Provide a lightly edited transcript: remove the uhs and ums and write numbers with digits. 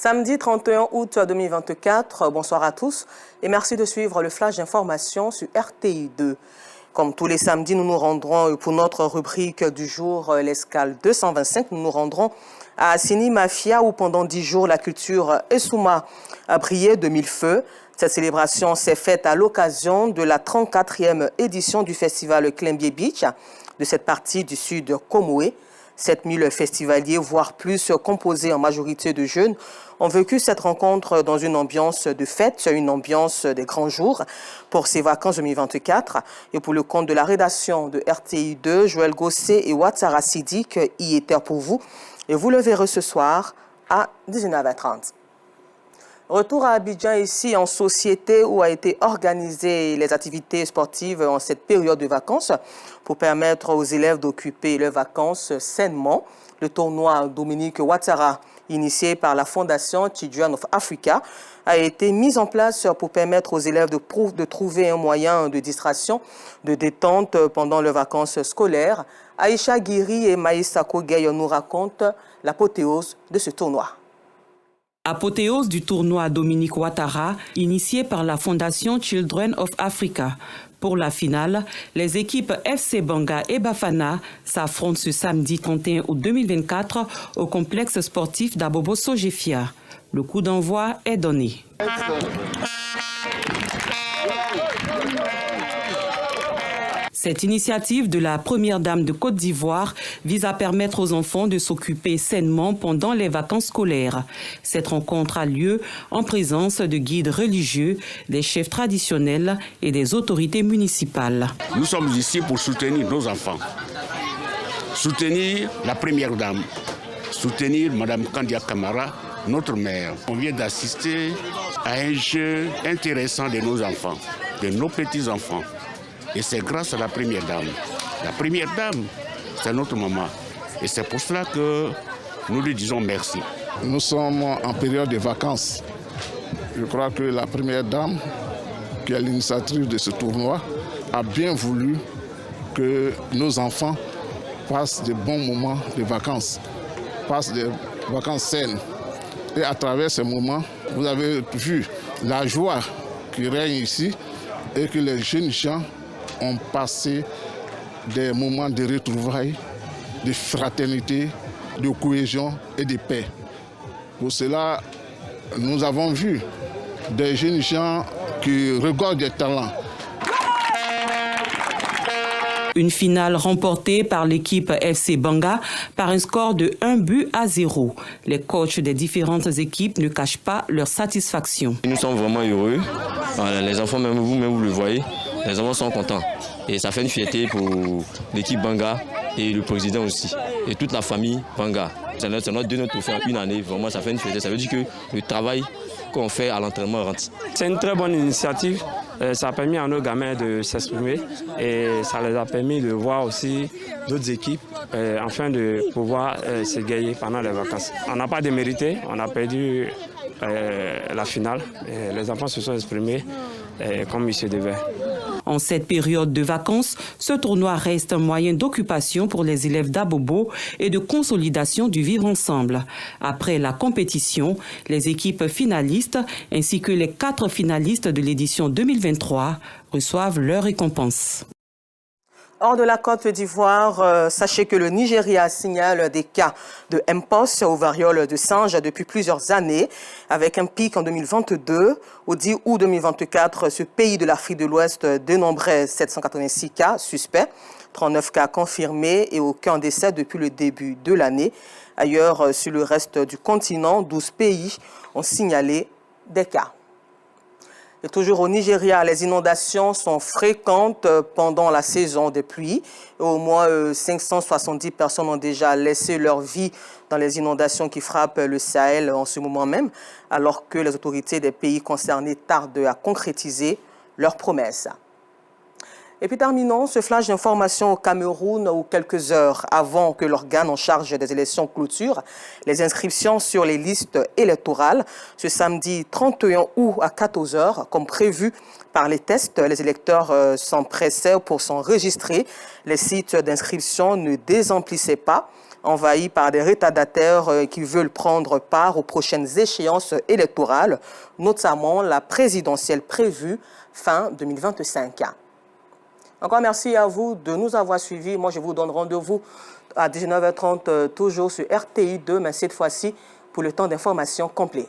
Samedi 31 août 2024, bonsoir à tous et merci de suivre le flash d'information sur RTI 2. Comme tous les samedis, nous nous rendrons pour notre rubrique du jour, l'escale 225, nous nous rendrons à Assini Mafia où pendant 10 jours la culture Essouma a brillé de mille feux. Cette célébration s'est faite à l'occasion de la 34e édition du festival Klembié Beach de cette partie du sud Comoé. 7000 festivaliers, voire plus, composés en majorité de jeunes, ont vécu cette rencontre dans une ambiance de fête, une ambiance des grands jours pour ces vacances 2024. Et pour le compte de la rédaction de RTI 2, Joël Gosset et Ouattara Sidik y étaient pour vous. Et vous le verrez ce soir à 19h30. Retour à Abidjan, ici en société où a été organisées les activités sportives en cette période de vacances pour permettre aux élèves d'occuper leurs vacances sainement. Le tournoi Dominique Ouattara, initié par la Fondation Children of Africa, a été mis en place pour permettre aux élèves de trouver un moyen de distraction, de détente pendant leurs vacances scolaires. Aïcha Guiri et Maïssa Kogay nous racontent l'apothéose de ce tournoi. Apothéose du tournoi Dominique Ouattara, initié par la Fondation Children of Africa. Pour la finale, les équipes FC Banga et Bafana s'affrontent ce samedi 31 août 2024 au complexe sportif d'Abobo-Sogefia. Le coup d'envoi est donné. Cette initiative de la première dame de Côte d'Ivoire vise à permettre aux enfants de s'occuper sainement pendant les vacances scolaires. Cette rencontre a lieu en présence de guides religieux, des chefs traditionnels et des autorités municipales. Nous sommes ici pour soutenir nos enfants, soutenir la première dame, soutenir Mme Kandia Kamara, notre mère. On vient d'assister à un jeu intéressant de nos enfants, de nos petits-enfants. Et c'est grâce à la première dame. La première dame, c'est notre maman. Et c'est pour cela que nous lui disons merci. Nous sommes en période de vacances. Je crois que la première dame, qui est l'initiatrice de ce tournoi, a bien voulu que nos enfants passent de bons moments de vacances, passent des vacances saines. Et à travers ces moments, vous avez vu la joie qui règne ici et que les jeunes gens ont passé des moments de retrouvailles, de fraternité, de cohésion et de paix. Pour cela, nous avons vu des jeunes gens qui regardent des talents. Une finale remportée par l'équipe FC Banga par un score de 1-0. Les coachs des différentes équipes ne cachent pas leur satisfaction. Nous sommes vraiment heureux. Les enfants, même vous le voyez, les enfants sont contents. Et ça fait une fierté pour l'équipe Banga et le président aussi. Et toute la famille Banga. C'est notre deuxième trophée en une année. Vraiment, ça fait une fierté. Ça veut dire que le travail qu'on fait à l'entraînement rentre. C'est une très bonne initiative. Ça a permis à nos gamins de s'exprimer et ça les a permis de voir aussi d'autres équipes afin de pouvoir s'égayer pendant les vacances. On n'a pas démérité, on a perdu la finale. Et les enfants se sont exprimés comme ils se devaient. En cette période de vacances, ce tournoi reste un moyen d'occupation pour les élèves d'Abobo et de consolidation du vivre ensemble. Après la compétition, les équipes finalistes ainsi que les 4 finalistes de l'édition 2023 reçoivent leur récompense. Hors de la Côte d'Ivoire, sachez que le Nigeria signale des cas de Mpox ou variole de singe depuis plusieurs années, avec un pic en 2022. Au 10 août 2024, ce pays de l'Afrique de l'Ouest dénombrait 786 cas suspects, 39 cas confirmés et aucun décès depuis le début de l'année. Ailleurs, sur le reste du continent, 12 pays ont signalé des cas. Et toujours au Nigeria, les inondations sont fréquentes pendant la saison des pluies. Au moins 570 personnes ont déjà laissé leur vie dans les inondations qui frappent le Sahel en ce moment même, alors que les autorités des pays concernés tardent à concrétiser leurs promesses. Et puis terminons ce flash d'information au Cameroun où quelques heures avant que l'organe en charge des élections clôture les inscriptions sur les listes électorales. Ce samedi 31 août à 14 h, comme prévu par les tests, les électeurs s'empressaient pour s'enregistrer. Les sites d'inscription ne désemplissaient pas. envahis par des retardataires qui veulent prendre part aux prochaines échéances électorales, notamment la présidentielle prévue fin 2025. Encore merci à vous de nous avoir suivis. Moi, je vous donne rendez-vous à 19h30, toujours sur RTI 2, mais cette fois-ci pour le temps d'information complet.